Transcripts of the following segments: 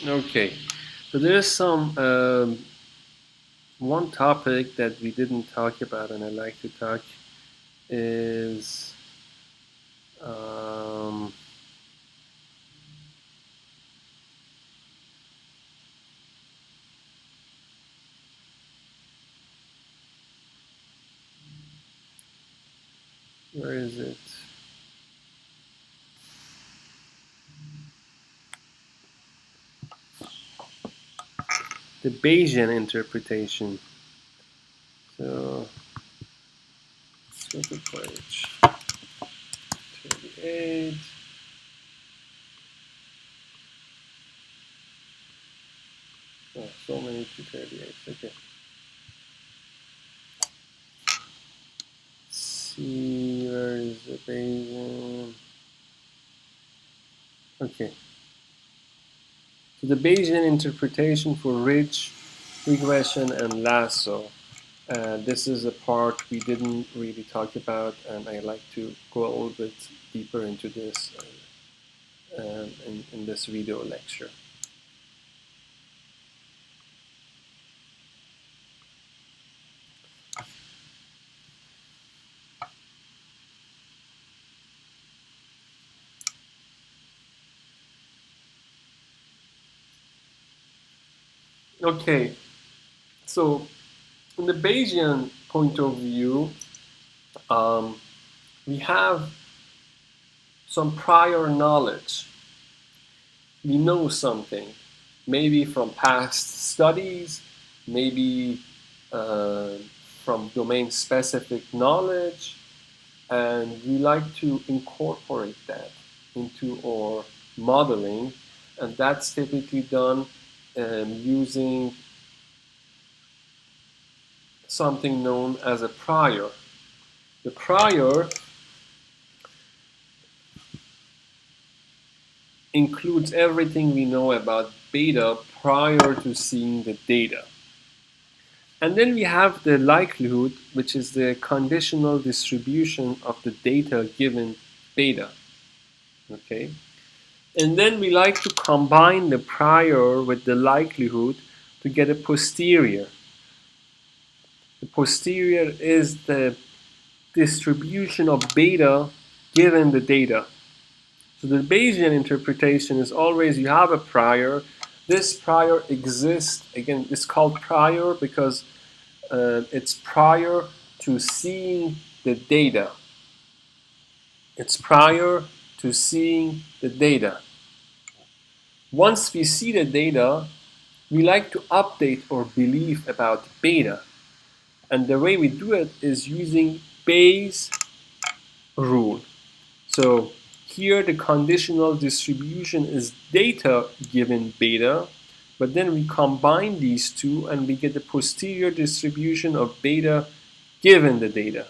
Okay, so there's some one topic that we didn't talk about, and I like to talk is um, where is it? The Bayesian interpretation. So let's go to page 38. Oh, so many to 38. Okay. Let's see, where is the Bayesian? Okay. So the Bayesian interpretation for ridge, regression, and lasso. This is a part we didn't really talk about, and I like to go a little bit deeper into this in this video lecture. Okay, so in the Bayesian point of view, um, we have some prior knowledge. We know something, maybe from past studies, maybe uh, from domain-specific knowledge, and we like to incorporate that into our modeling, and that's typically done using something known as a prior. The prior includes everything we know about beta prior to seeing the data. And then we have the likelihood, which is the conditional distribution of the data given beta. Okay? And then we like to combine the prior with the likelihood to get a posterior. The posterior is the distribution of beta given the data. So the Bayesian interpretation is always you have a prior. This prior exists, again, it's called prior because it's prior to seeing the data. It's prior to seeing the data. Once we see the data, we like to update our belief about beta. And the way we do it is using Bayes' rule. So here the conditional distribution is data given beta, but then we combine these two and we get the posterior distribution of beta given the data.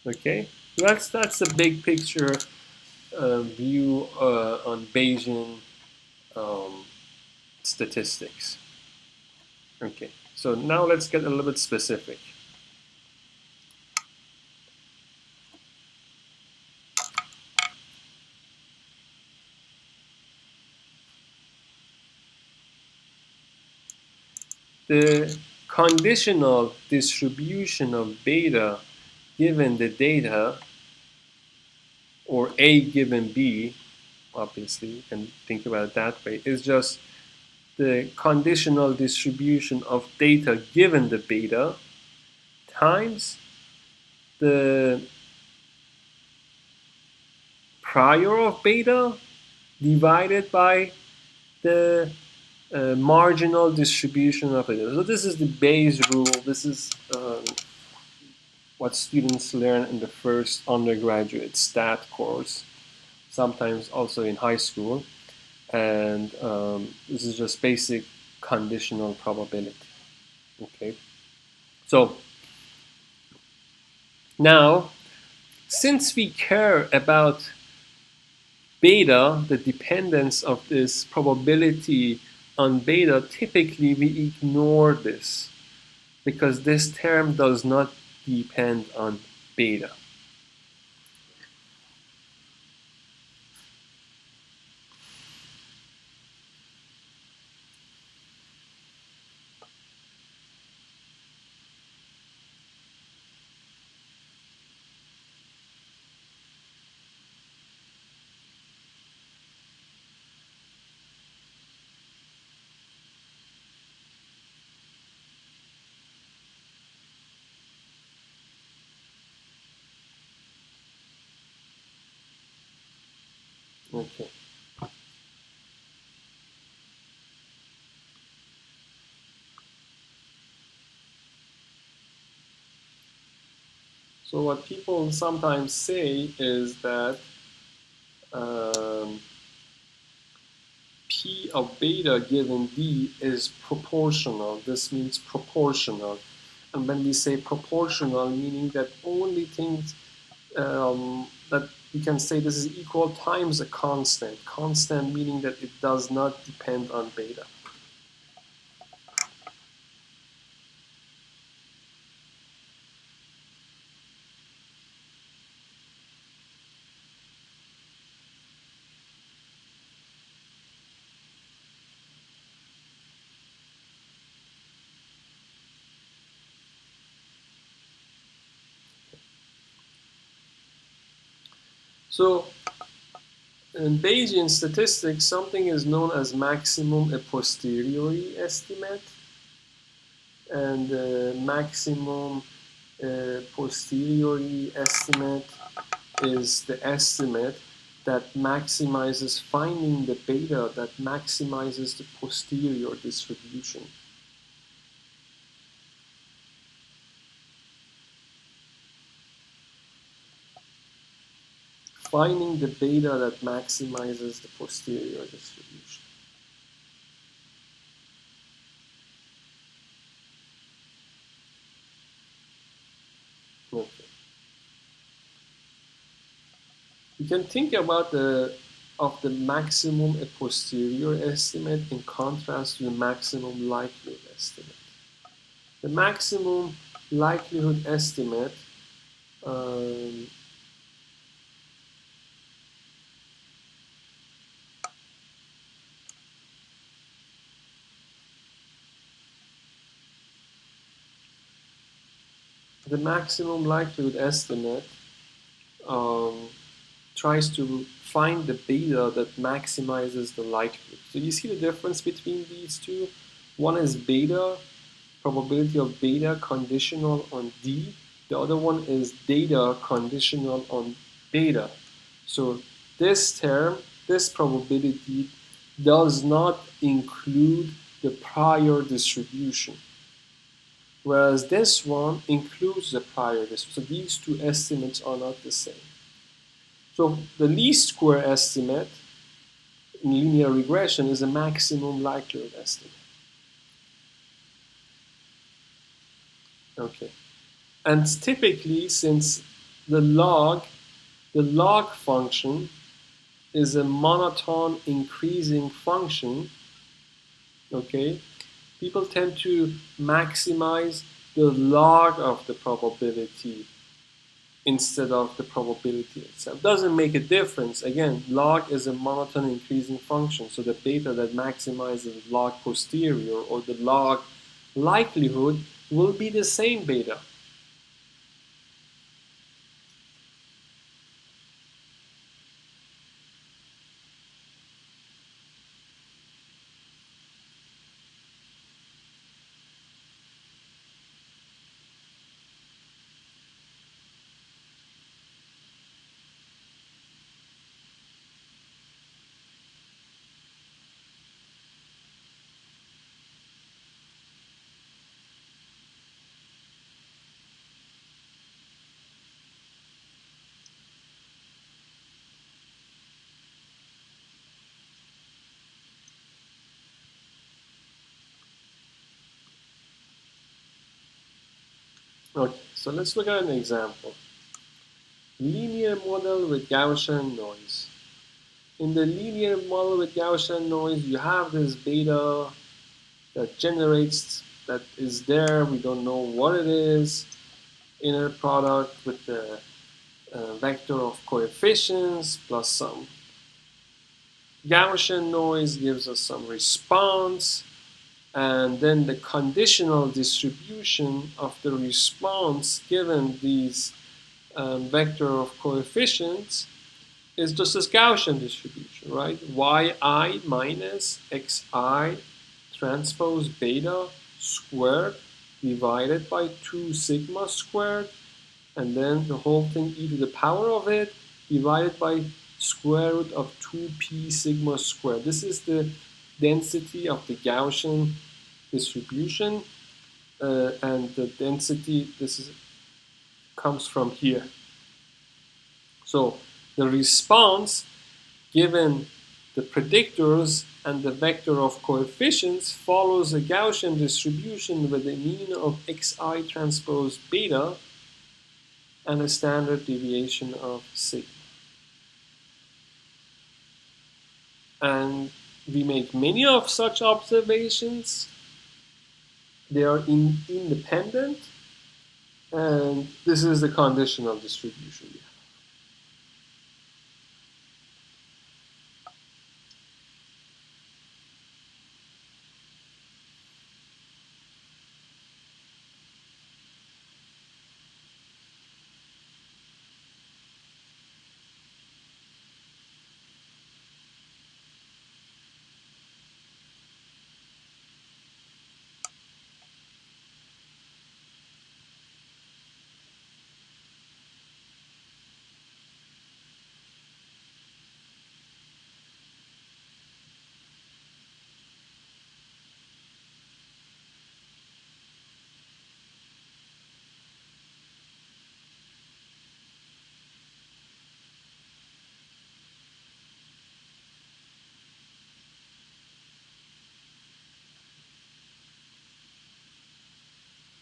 Okay, that's a big picture view on Bayesian um, statistics. Okay, so now let's get a little bit specific. The conditional distribution of beta given the data, or A given B, obviously, you can think about it that way, is just the conditional distribution of data given the beta times the prior of beta divided by the marginal distribution of it. So this is the Bayes rule. This is what students learn in the first undergraduate stat course, sometimes also in high school. And this is just basic conditional probability. Okay. So now, since we care about beta, the dependence of this probability on beta, typically we ignore this because this term does not depend on beta. Okay. So what people sometimes say is that um, P of beta given D is proportional. This means proportional. And when we say proportional, meaning that only things that we can say this is equal times a constant. Constant meaning that it does not depend on beta. So in Bayesian statistics, something is known as maximum a posteriori estimate, and maximum posteriori estimate is the estimate that maximizes finding the beta that maximizes the posterior distribution. Finding the beta that maximizes the posterior distribution. Okay. You can think about the maximum a posterior estimate in contrast to the maximum likelihood estimate. The maximum likelihood estimate um, the maximum likelihood estimate um, tries to find the beta that maximizes the likelihood. So you see the difference between these two? One is beta, probability of beta conditional on D. The other one is data conditional on beta. So this term, this probability, does not include the prior distribution, whereas this one includes the prior distribution. So these two estimates are not the same. So the least square estimate in linear regression is a maximum likelihood estimate. Okay. And typically, since the log function is a monotone increasing function, okay, people tend to maximize the log of the probability instead of the probability itself. Doesn't make a difference. Again, log is a monotone increasing function, so the beta that maximizes log posterior or the log likelihood will be the same beta. Okay, so let's look at an example. Linear model with Gaussian noise. In the linear model with Gaussian noise, you have this beta that generates, that is there, we don't know what it is, inner product with the vector of coefficients plus some Gaussian noise gives us some response, and then the conditional distribution of the response given these vector of coefficients is just this Gaussian distribution, right? yi minus xi transpose beta squared divided by 2 sigma squared, and then the whole thing e to the power of it divided by square root of 2p sigma squared. This is the density of the Gaussian distribution, and the density, comes from here. So the response given the predictors and the vector of coefficients follows a Gaussian distribution with a mean of xi transpose beta and a standard deviation of sigma. And we make many of such observations. They are independent, and this is the conditional distribution.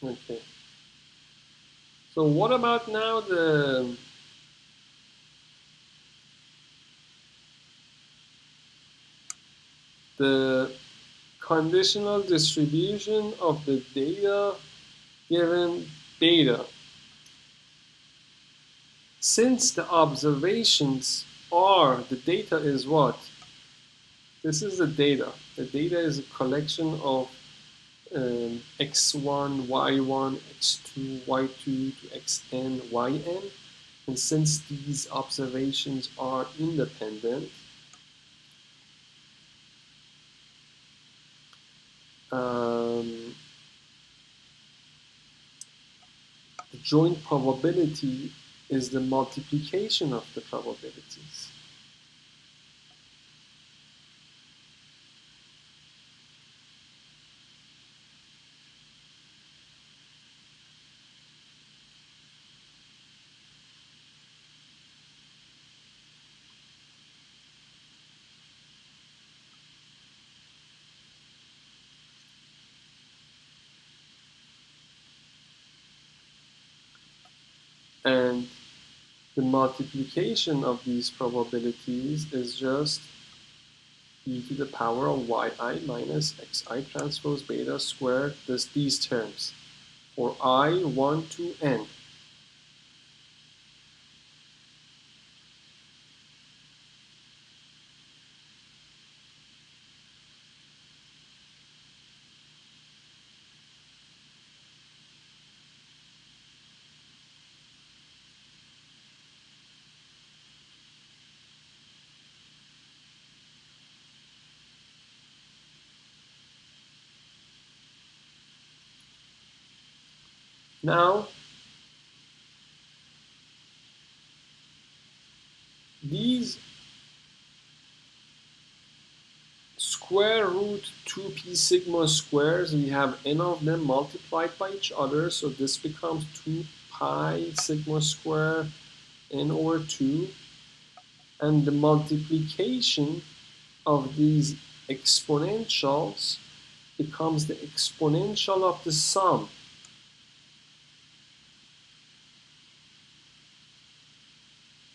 Okay. So what about now the conditional distribution of the data given beta? Since the observations are, the data is what? This is the data. The data is a collection of x1, y1, x2, y2 to xn, yn. And since these observations are independent, the joint probability is the multiplication of the probabilities. And the multiplication of these probabilities is just e to the power of yi minus xi transpose beta squared, these terms, for I 1 to n. Now, these square root 2p sigma squares, we have n of them multiplied by each other, so this becomes 2 pi sigma square n over 2, and the multiplication of these exponentials becomes the exponential of the sum.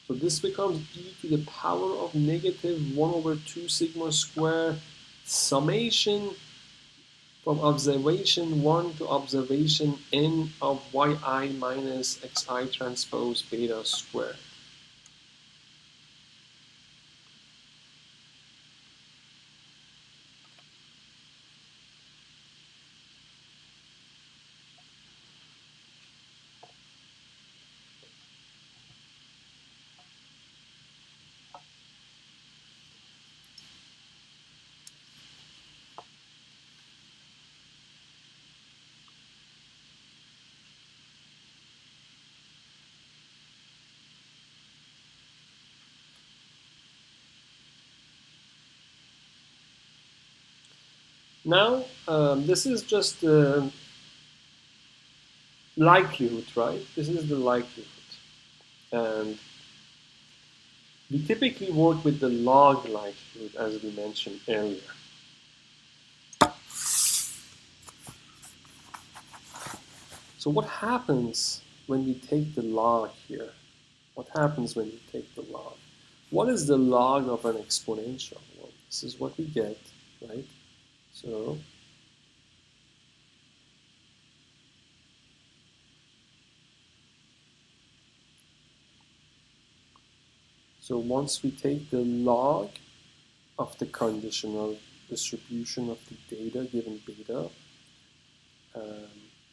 So So this becomes e to the power of negative 1 over 2 sigma squared summation from observation 1 to observation n of yi minus xi transpose beta squared. Now, this is just the likelihood, right? This is the likelihood. And we typically work with the log likelihood, as we mentioned earlier. So what happens when we take the log here? What happens when we take the log? What is the log of an exponential? Well, this is what we get, right? So once we take the log of the conditional distribution of the data given beta,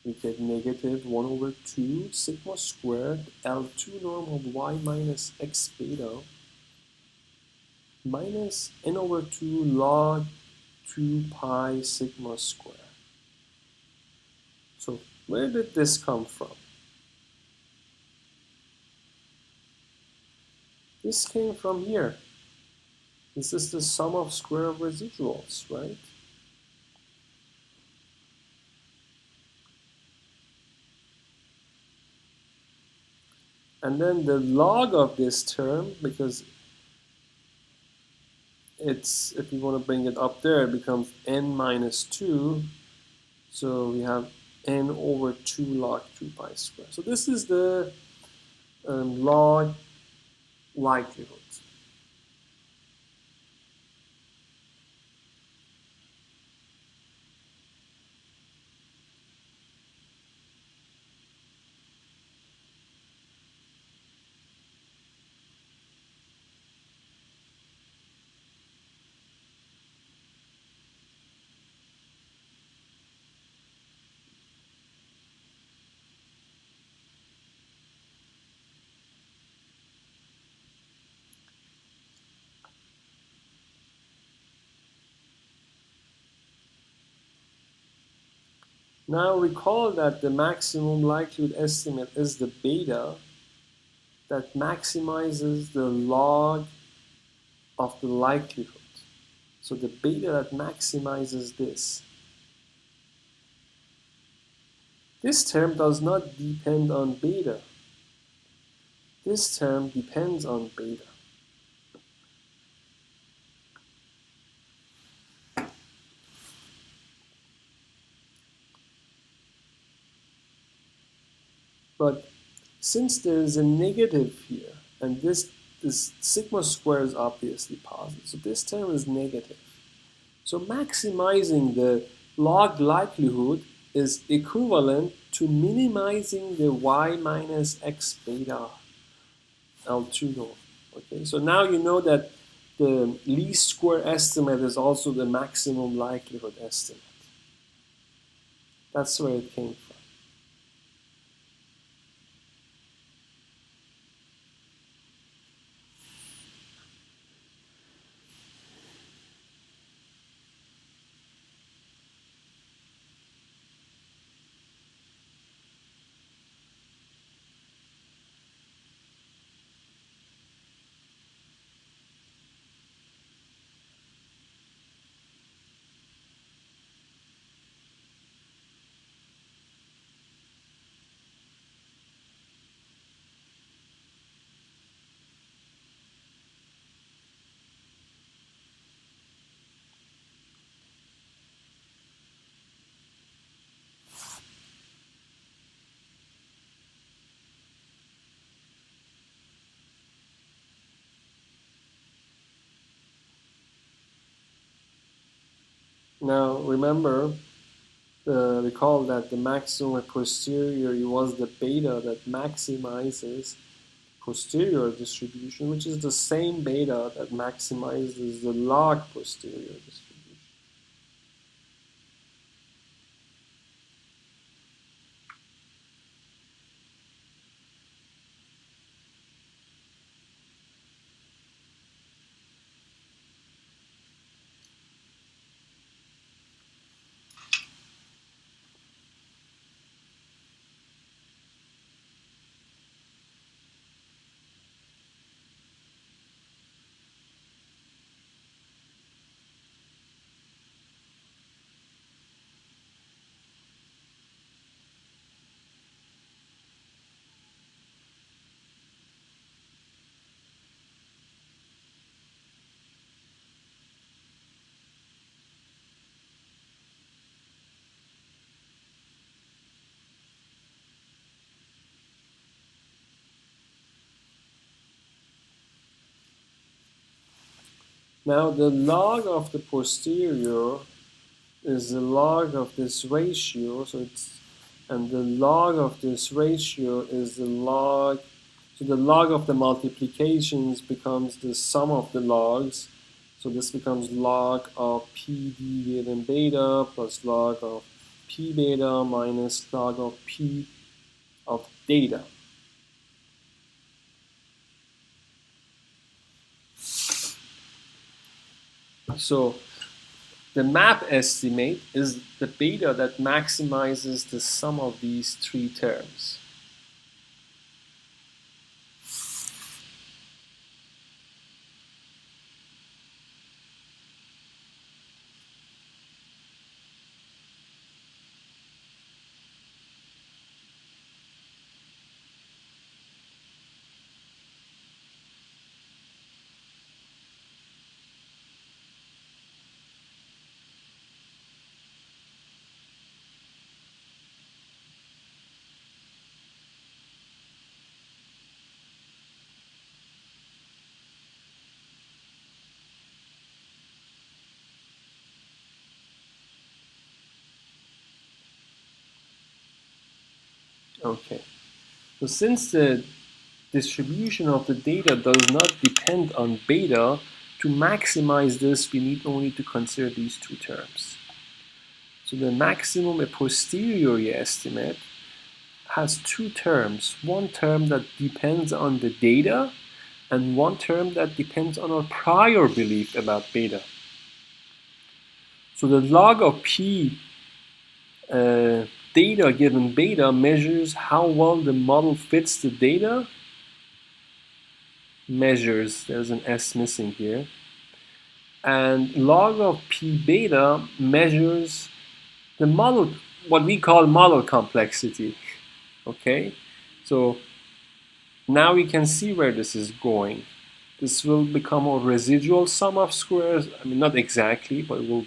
we get negative 1 over 2 sigma squared L2 norm of y minus x beta minus n over 2 log 2 pi sigma squared. So where did this come from? This came from here. This is the sum of square of residuals, right? And then the log of this term, because it's, if you want to bring it up there, it becomes n minus 2. So we have n over 2 log 2 pi squared. So this is the log likelihood. Now recall that the maximum likelihood estimate is the beta that maximizes the log of the likelihood. So the beta that maximizes this. This term does not depend on beta. This term depends on beta. But since there is a negative here, and this sigma square is obviously positive, so this term is negative. So maximizing the log likelihood is equivalent to minimizing the y minus x beta L2 norm. Okay, so now you know that the least square estimate is also the maximum likelihood estimate. That's where it came from. Now remember, recall that the maximum posterior was the beta that maximizes posterior distribution, which is the same beta that maximizes the log posterior distribution. Now the log of the posterior is the log of this ratio, and the log of this ratio is the log, so the log of the multiplications becomes the sum of the logs, so this becomes log of PD given beta plus log of P beta minus log of P of data. So the map estimate is the beta that maximizes the sum of these three terms. Okay. So since the distribution of the data does not depend on beta, to maximize this, we need only to consider these two terms. So the maximum a posteriori estimate has two terms. One term that depends on the data, and one term that depends on our prior belief about beta. So the log of P data given beta measures how well the model fits the data. Measures, there's an S missing here. And log of P beta measures the model, what we call model complexity. Okay, so now we can see where this is going. This will become a residual sum of squares. I mean, not exactly, but it will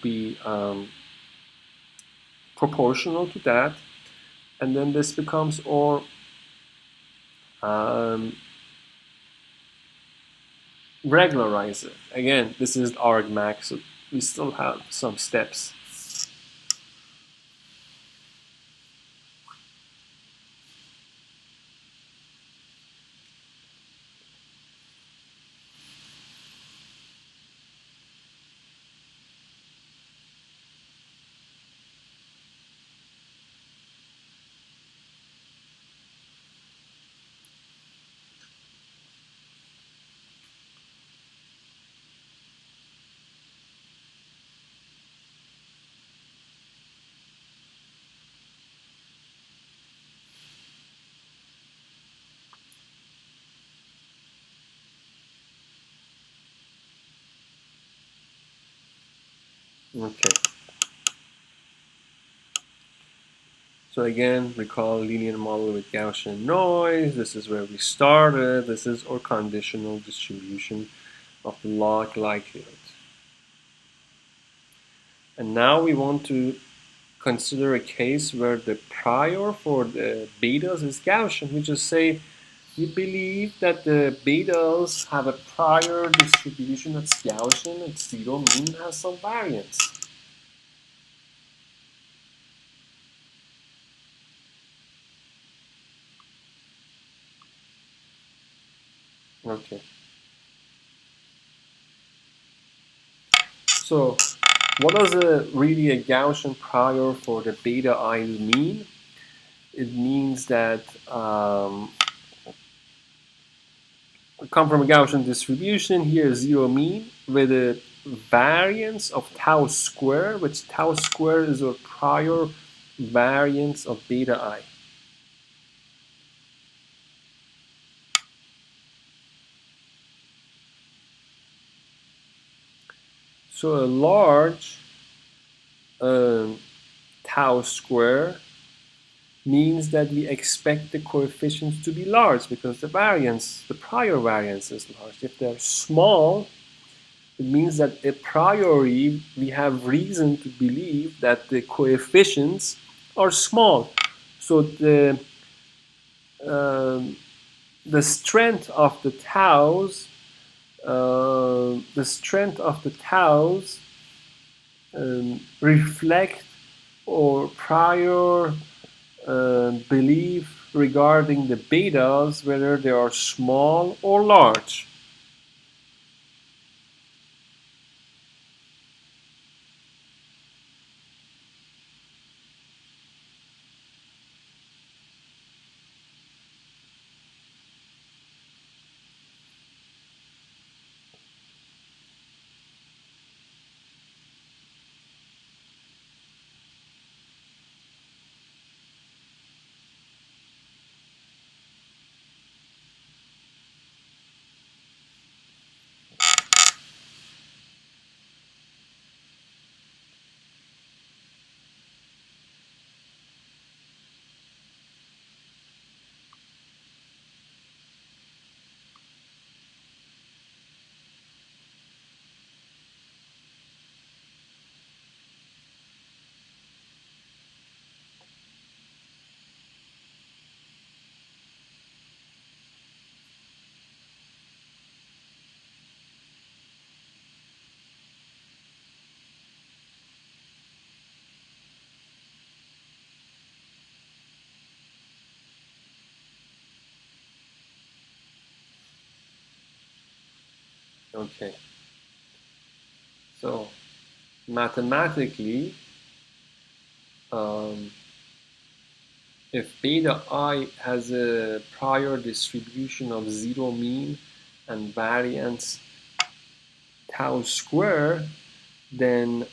be proportional to that. And then this becomes our regularizer. Again, this is argmax, so we still have some steps. Okay. So again, recall linear model with Gaussian noise. This is where we started. This is our conditional distribution of the log likelihood. And now we want to consider a case where the prior for the betas is Gaussian. We just say You believe that the betas have a prior distribution that's Gaussian, it's zero mean, has some variance. Okay. So what does really a Gaussian prior for the beta I mean? It means that we come from a Gaussian distribution. Here is zero mean with a variance of tau square, which tau square is a prior variance of beta I. So a large tau square means that we expect the coefficients to be large because the variance, the prior variance is large. If they're small, it means that a priori we have reason to believe that the coefficients are small. So um, the strength of the taus, reflect or prior belief regarding the betas, whether they are small or large. Okay, so mathematically, um, if beta I has a prior distribution of zero mean and variance tau square, then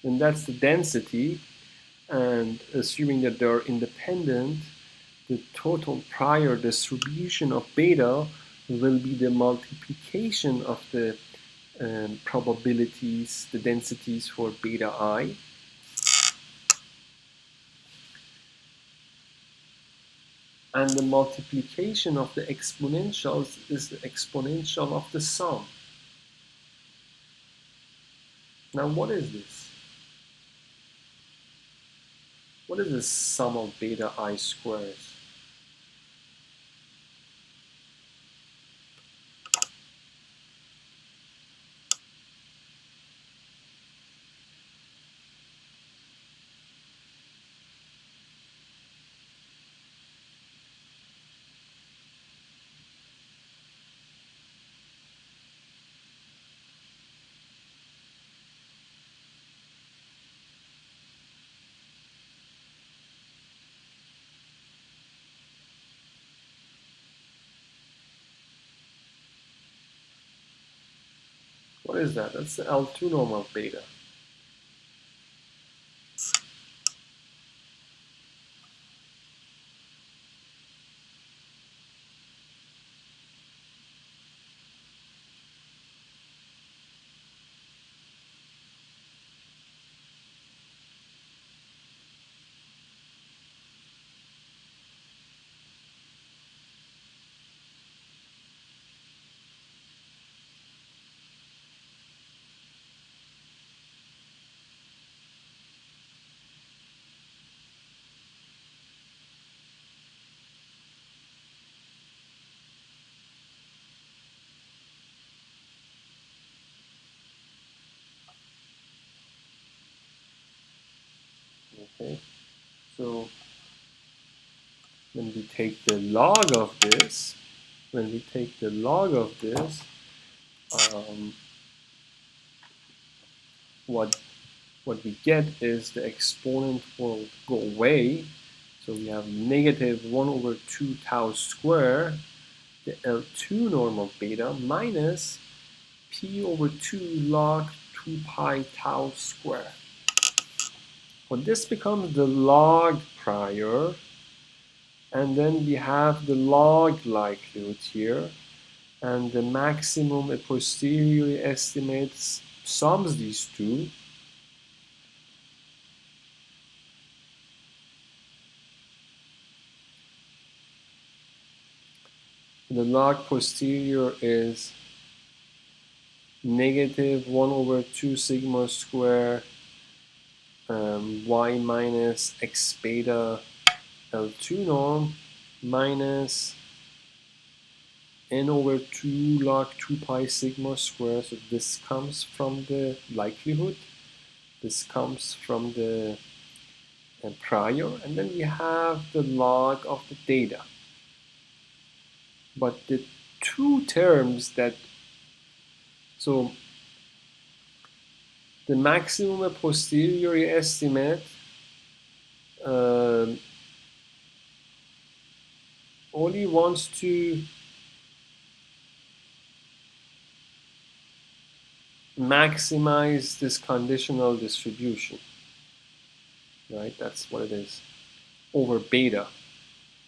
that's the density, and assuming that they're independent, the total prior distribution of beta will be the multiplication of the probabilities, the densities for beta I. And the multiplication of the exponentials is the exponential of the sum. Now, what is this? What is the sum of beta I squares? What is that? That's the L2 norm of beta. So when we take the log of this, um, what we get is the exponent will go away. So we have negative 1 over 2 tau square, the L2 norm of beta, minus p over 2 log 2 pi tau square. Well, this becomes the log prior, and then we have the log likelihood here, and the maximum a posteriori estimates sums these two. The log posterior is negative 1 over 2 sigma square y minus x beta L2 norm minus n over 2 log 2 pi sigma square. So this comes from the likelihood. This comes from the prior. And then we have the log of the data. But the two terms that, so the maximum a posteriori estimate only wants to maximize this conditional distribution, right? That's what it is, over beta.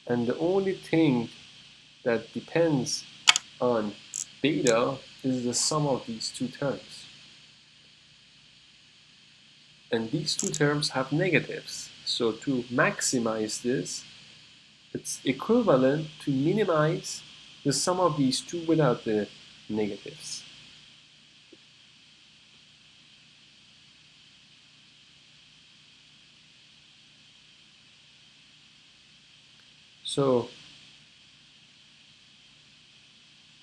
And the only thing that depends on beta is the sum of these two terms. And these two terms have negatives. So to maximize this, it's equivalent to minimize the sum of these two without the negatives. So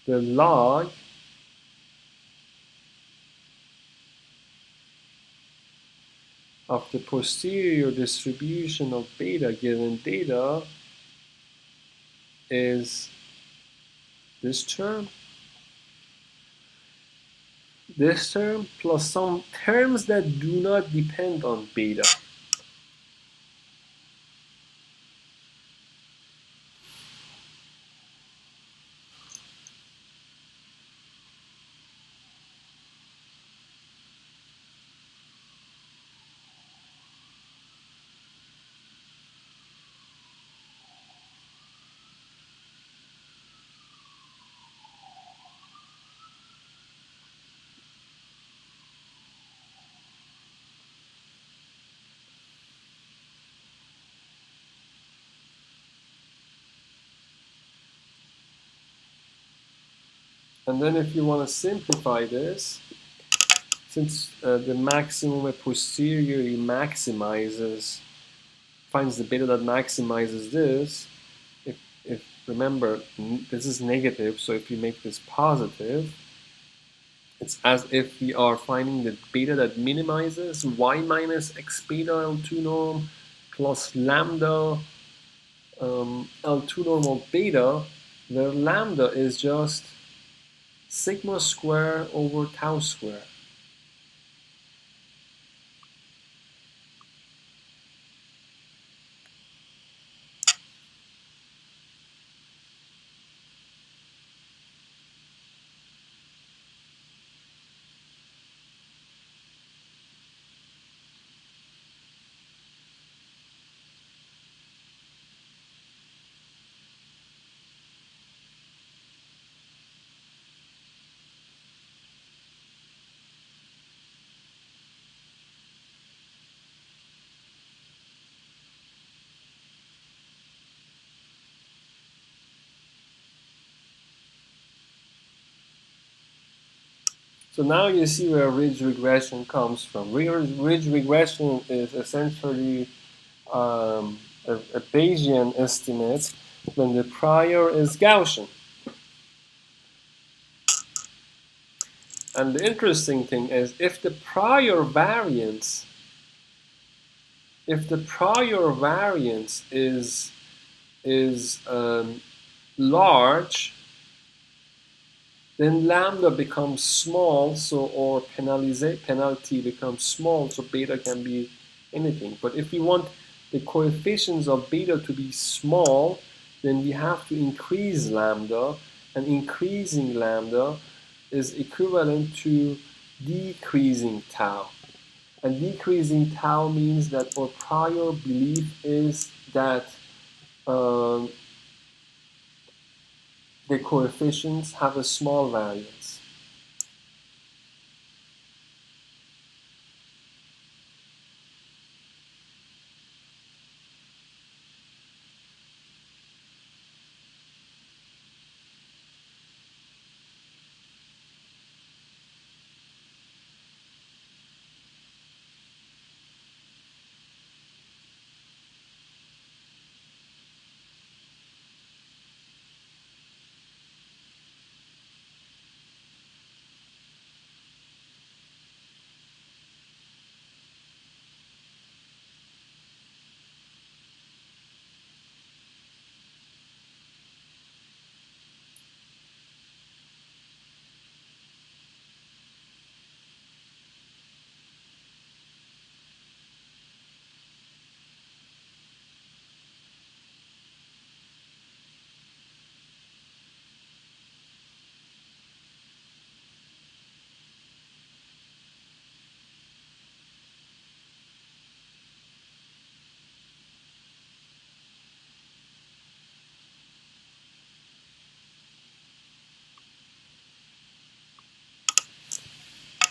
the log of the posterior distribution of beta given data is this term plus some terms that do not depend on beta. And then if you want to simplify this, since the maximum a posteriori finds the beta that maximizes this, if remember, this is negative, so if you make this positive, it's as if we are finding the beta that minimizes y minus x beta L2 norm plus lambda L2 norm of beta, where lambda is just sigma square over tau square. So now you see where ridge regression comes from. Ridge regression is essentially a Bayesian estimate when the prior is Gaussian. And the interesting thing is if the prior variance if the prior variance is large, then lambda becomes small, so or penalty becomes small, so beta can be anything. But if we want the coefficients of beta to be small, then we have to increase lambda, and increasing lambda is equivalent to decreasing tau. And decreasing tau means that our prior belief is that um, the coefficients have a small variance.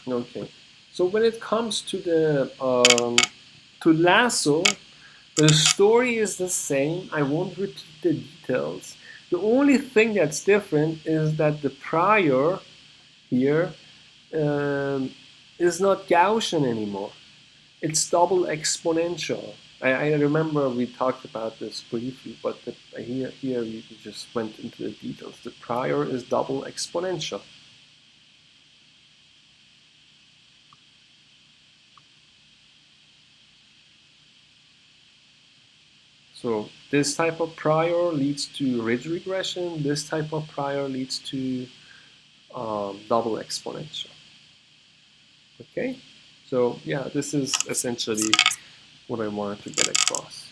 Okay. So when it comes to the to lasso, the story is the same. I won't repeat the details. The only thing that's different is that the prior here is not Gaussian anymore. It's double exponential. I remember we talked about this briefly, but here we just went into the details. The prior is double exponential. So this type of prior leads to ridge regression. This type of prior leads to double exponential. Okay, so yeah, this is essentially what I wanted to get across.